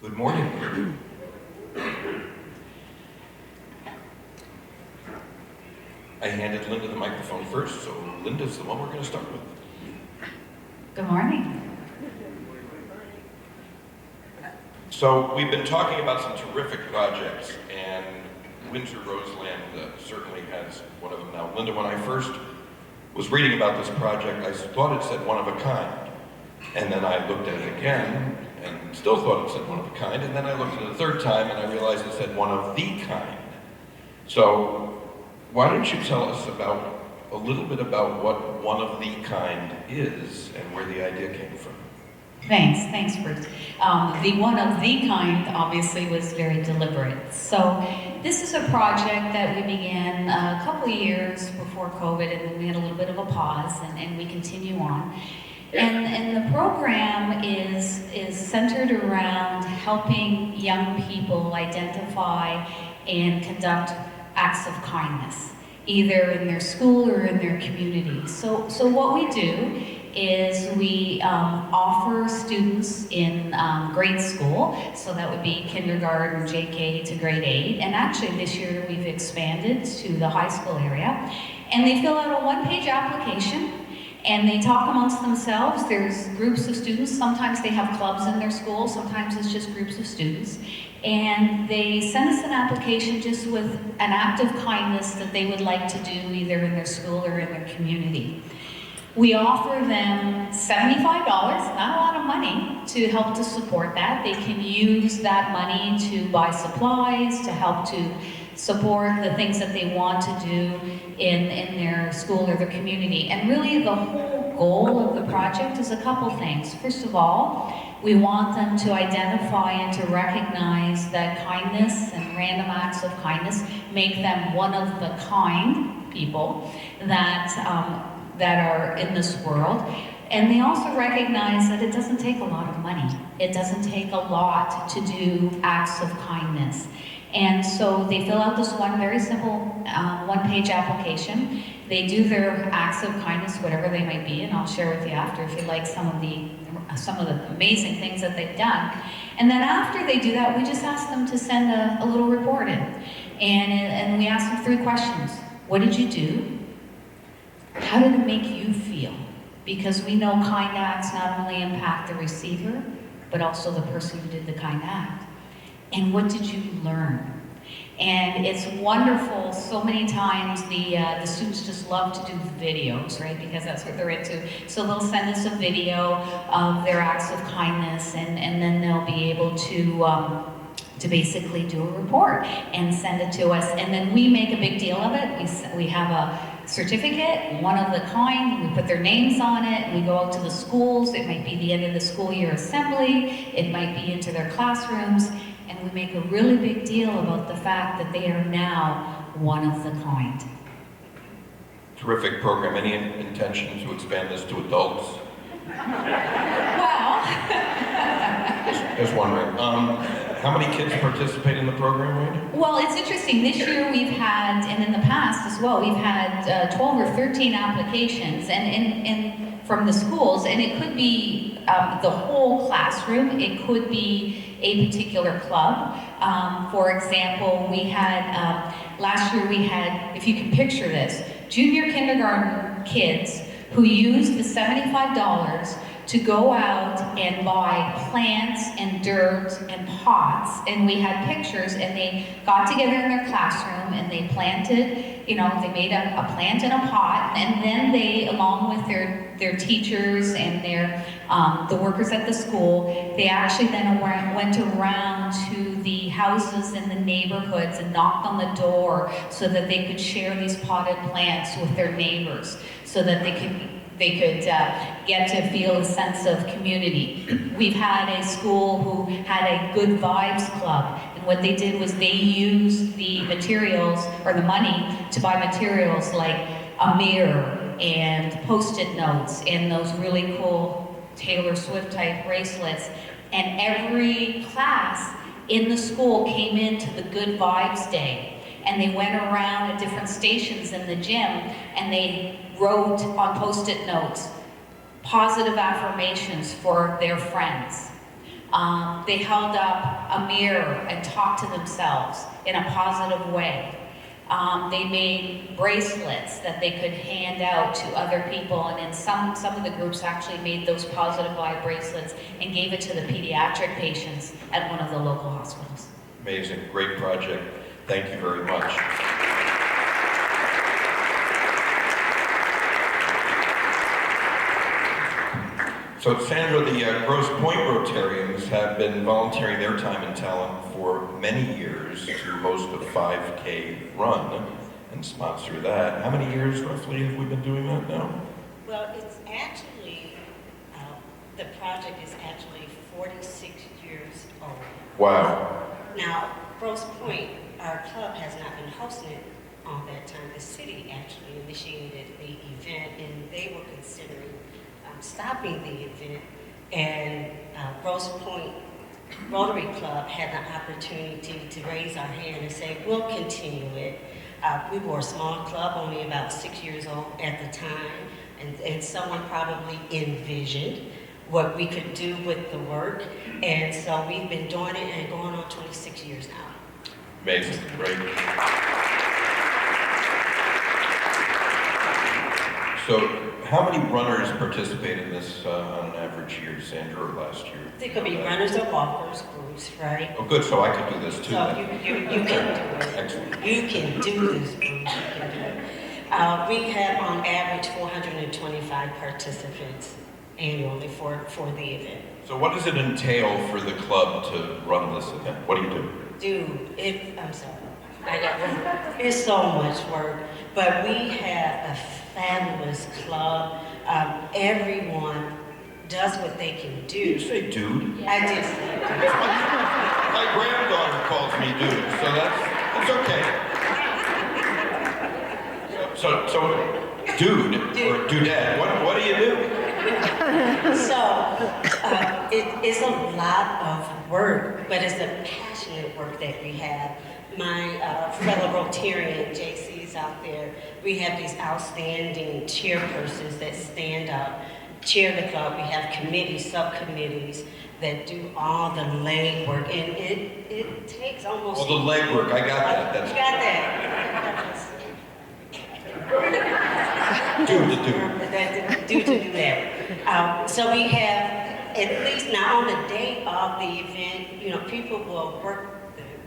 Good morning. I handed Linda the microphone first, so Linda's the one we're going to start with. Good morning. So we've been talking about some terrific projects, and Windsor Roseland certainly has one of them now. Linda, when I first was reading about this project, I thought it said one of a kind. And then I looked at it again, and still thought it said one of a kind. And then I looked at it a third time, and I realized it said one of the kind. So why don't you tell us a little bit about what one of the kind is and where the idea came from? Thanks, Bruce. The one of the kind obviously was very deliberate. So this is a project that we began a couple of years before COVID, and then we had a little bit of a pause, and we continue on. And the program is centered around helping young people identify and conduct acts of kindness, either in their school or in their community. So what we do is we offer students in grade school, so that would be kindergarten, JK to grade 8, and actually this year we've expanded to the high school area, and they fill out a one-page application, and they talk amongst themselves. There's groups of students. Sometimes they have clubs in their school, sometimes it's just groups of students, and they send us an application just with an act of kindness that they would like to do either in their school or in their community. We offer them $75, not a lot of money, to help to support that. They can use that money to buy supplies, to help to support the things that they want to do in their school or their community. And really the whole goal of the project is a couple things. First of all, we want them to identify and to recognize that kindness and random acts of kindness make them one of the kind people that are in this world. And they also recognize that it doesn't take a lot of money. It doesn't take a lot to do acts of kindness. And so they fill out this one very simple one-page application. They do their acts of kindness, whatever they might be, and I'll share with you after if you like some of the amazing things that they've done. And then after they do that, we just ask them to send a little report in. And we ask them 3 questions. What did you do? How did it make you feel? Because we know kind acts not only impact the receiver, but also the person who did the kind act. And what did you learn? And it's wonderful. So many times the students just love to do videos, right? Because that's what they're into. So they'll send us a video of their acts of kindness, and then they'll be able to basically do a report and send it to us. And then we make a big deal of it. We have a certificate, one of the kind, we put their names on it, we go out to the schools. It might be the end of the school year assembly, it might be into their classrooms, and we make a really big deal about the fact that they are now one of the kind. Terrific program. Any intention to expand this to adults? Well, just wondering. How many kids participate in the program right now? Well, it's interesting. This year we've had, and in the past as well, we've had 12 or 13 applications, and from the schools, and it could be the whole classroom. It could be a particular club. For example, we had, last year we had, if you can picture this, junior kindergarten kids who used the $75 to go out and buy plants and dirt and pots, and we had pictures, and they got together in their classroom and they planted, they made a plant in a pot, and then they, along with their teachers and the workers at the school, they actually then went around to the houses in the neighborhoods and knocked on the door so that they could share these potted plants with their neighbors, so that they could get to feel a sense of community. We've had a school who had a good vibes club, and what they did was they used the materials, or the money, to buy materials like a mirror and Post-it notes and those really cool Taylor Swift type bracelets. And every class in the school came into the Good Vibes Day, and they went around at different stations in the gym, and they wrote on Post-it notes positive affirmations for their friends. They held up a mirror and talked to themselves in a positive way. They made bracelets that they could hand out to other people, and then some of the groups actually made those positive vibe bracelets and gave it to the pediatric patients at one of the local hospitals. Amazing, great project. Thank you very much. So Sandra, the Grosse Pointe Rotarians have been volunteering their time and talent for many years to host a 5K run and sponsor that. How many years roughly have we been doing that now? Well, it's actually, the project is actually 46 years old. Wow. Now, Grosse Pointe, our club has not been hosting it all that time. The city actually initiated the event, and they were considering stopping the event, and Grosse Pointe Rotary Club had the opportunity to raise our hand and say, we'll continue it. We were a small club, only about 6 years old at the time, and someone probably envisioned what we could do with the work, and so we've been doing it and going on 26 years now. Amazing, great. So, how many runners participate in this on an average year, Sandra, or last year? There could be runners or walkers groups, right? Oh, good, so I could do this too. So then. you can do it. Excellent. You can do this, Bruce. You can do it. We have on average 425 participants annually for the event. So what does it entail for the club to run this event? What do you do? Dude, I'm sorry. It's so much work, but we have a fabulous club. Everyone does what they can do. Did you say dude? I did say dude. My granddaughter calls me dude, so that's okay. So dude, or dudette, what do you do? So, it's a lot of work, but it's a passionate work that we have. My fellow Rotarian, JC, is out there. We have these outstanding chairpersons that stand up, chair the club. We have committees, subcommittees that do all the leg work, and it takes almost... Oh, the leg work, I got that. That's You got that. Do that. So we have, at least now on the day of the event, people will work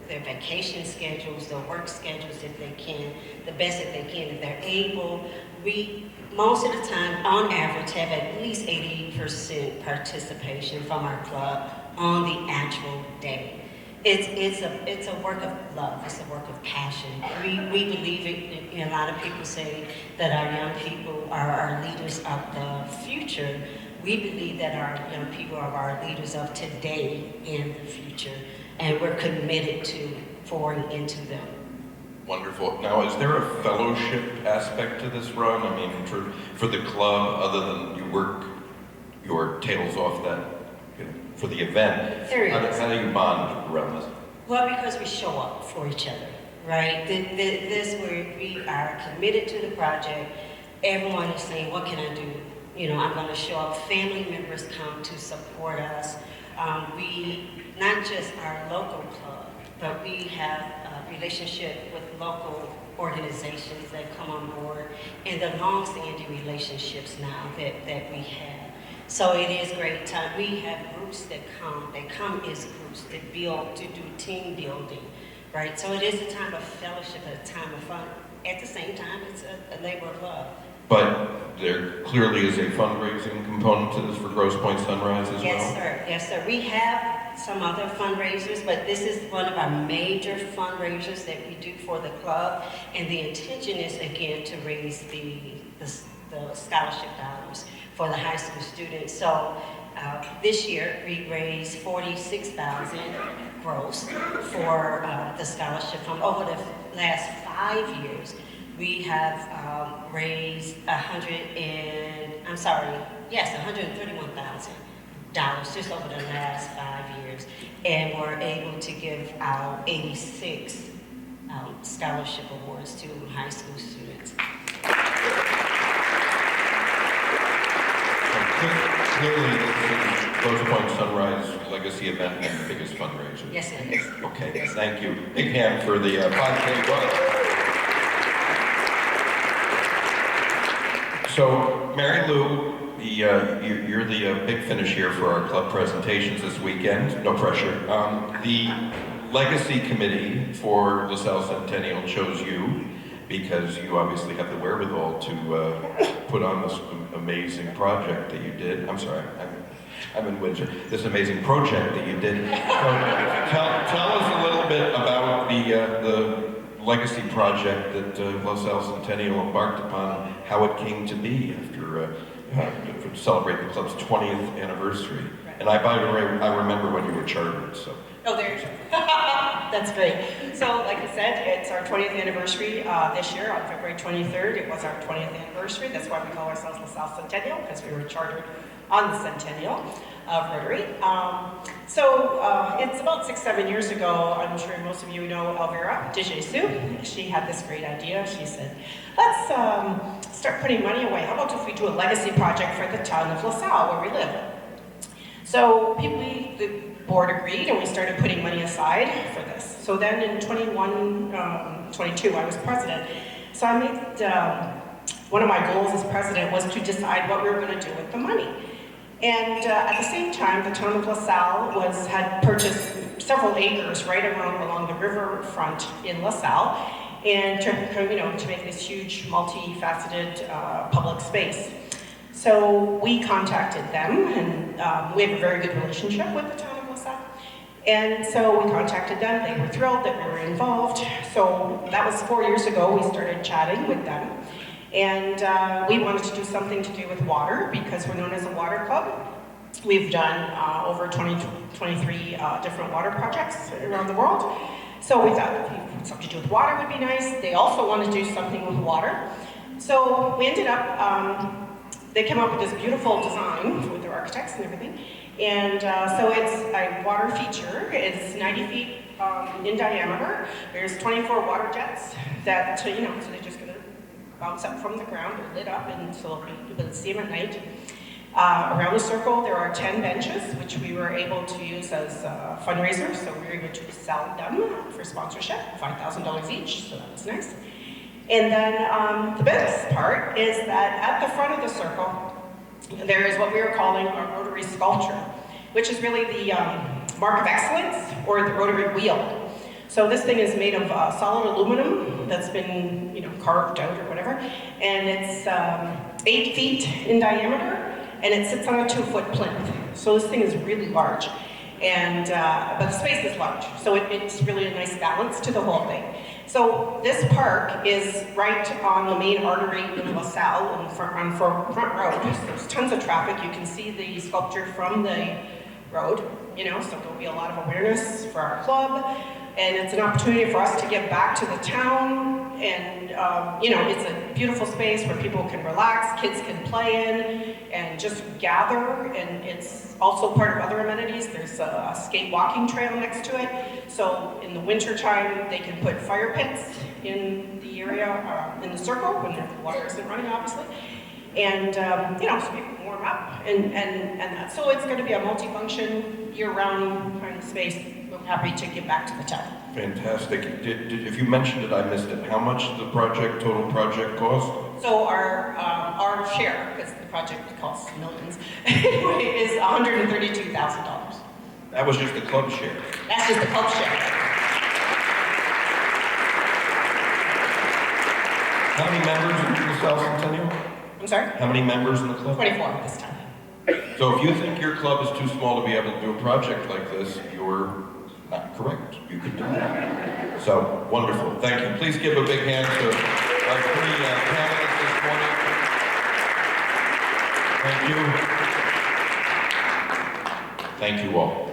their vacation schedules, their work schedules if they can, the best that they can if they're able. We, most of the time, on average, have at least 80% participation from our club on the actual day. It's a work of love. It's a work of passion. We believe it. A lot of people say that our young people are our leaders of the future. We believe that our young people are our leaders of today and the future, and we're committed to pouring into them. wonderful. Now, is there a fellowship aspect to this run? I mean, for the club, other than you work your tails off that, for the event, There is. how do you bond around this? Well, because we show up for each other, right? This where we are committed to the project. Everyone is saying, what can I do? I'm going to show up. Family members come to support us. We, not just our local club, but we have a relationship with local organizations that come on board, and the long-standing relationships now that we have. So it is great time. We have groups that come as groups that build, to do team building, right? So it is a time of fellowship, a time of fun. At the same time, it's a labor of love. But there clearly is a fundraising component to this for Grosse Pointe Sunrise as Yes, well? sir. Yes, sir. We have some other fundraisers, but this is one of our major fundraisers that we do for the club. And the intention is, again, to raise the scholarship dollars for the high school students. So this year, we raised $46,000 gross for the scholarship from over the last 5 years. We have raised $131,000 just over the last 5 years, and we're able to give out 86 scholarship awards to high school students. Clearly, Rose Point Sunrise Legacy event and the biggest fundraiser. Yes, it is. Okay, thank you. Big hand for the 5K run. So, Mary Lou, you're the big finish here for our club presentations this weekend. No pressure. The Legacy Committee for LaSalle Centennial chose you because you obviously have the wherewithal to put on this amazing project that you did. I'm sorry, I'm in Windsor. This amazing project that you did. So, tell us a little bit about the legacy project that LaSalle Centennial embarked upon, how it came to be after to celebrate the club's 20th anniversary. Right. And by the way, I remember when you were chartered, so. Oh, there you go. That's great. So, like I said, it's our 20th anniversary this year on February 23rd. It was our 20th anniversary. That's why we call ourselves LaSalle Centennial, because we were chartered on the centennial of Rotary. It's about 6-7 years ago. I'm sure most of you know Elvira de Jesus. She had this great idea. She said, let's start putting money away. How about if we do a legacy project for the town of LaSalle, where we live? So the board agreed, and we started putting money aside for this. So then in 22, I was president. So I made, one of my goals as president was to decide what we were going to do with the money. And at the same time, the town of LaSalle had purchased several acres right along the riverfront in LaSalle, and to make this huge, multifaceted public space. So we contacted them, and we have a very good relationship with the town of LaSalle. And so we contacted them. They were thrilled that we were involved. So that was 4 years ago. We started chatting with them. And we wanted to do something to do with water, because we're known as a water club. We've done over 23 different water projects around the world. So we thought something to do with water would be nice. They also wanted to do something with water. So we ended up, they came up with this beautiful design with their architects and everything. And so it's a water feature. It's 90 feet in diameter. There's 24 water jets that, so they're just going to bounce up from the ground. They're lit up, and so you'll be able to see them at night. Around the circle, there are 10 benches, which we were able to use as fundraisers. So we were able to sell them for sponsorship, $5,000 each, so that was nice. And then the best part is that at the front of the circle, there is what we are calling our Rotary sculpture, which is really the mark of excellence, or the Rotary wheel. So this thing is made of solid aluminum that's been, carved out or whatever, and it's 8 feet in diameter, and it sits on a 2-foot plinth. So this thing is really large, and but the space is large, so it's really a nice balance to the whole thing. So this park is right on the main artery in LaSalle, on Front Road. There's tons of traffic. You can see the sculpture from the road, so there'll be a lot of awareness for our club. And it's an opportunity for us to give back to the town, and it's a beautiful space where people can relax, kids can play in, and just gather. And it's also part of other amenities. There's a skate walking trail next to it. So in the winter time, they can put fire pits in the area, in the circle, when the water isn't running, obviously. And so people can warm up, and that. So it's going to be a multifunction, year-round kind of space. We're happy to give back to the town. Fantastic. If you mentioned it, I missed it. How much did the total project cost? So our share, because the project costs millions, is $132,000. That was just the club share. That's just the club share. How many members in the LaSalle Centennial? I'm sorry? How many members in the club? 24 this time. So if you think your club is too small to be able to do a project like this, you're not correct. You could do that. So, wonderful. Thank you. Please give a big hand to our 3 panelists this morning. Thank you. Thank you all.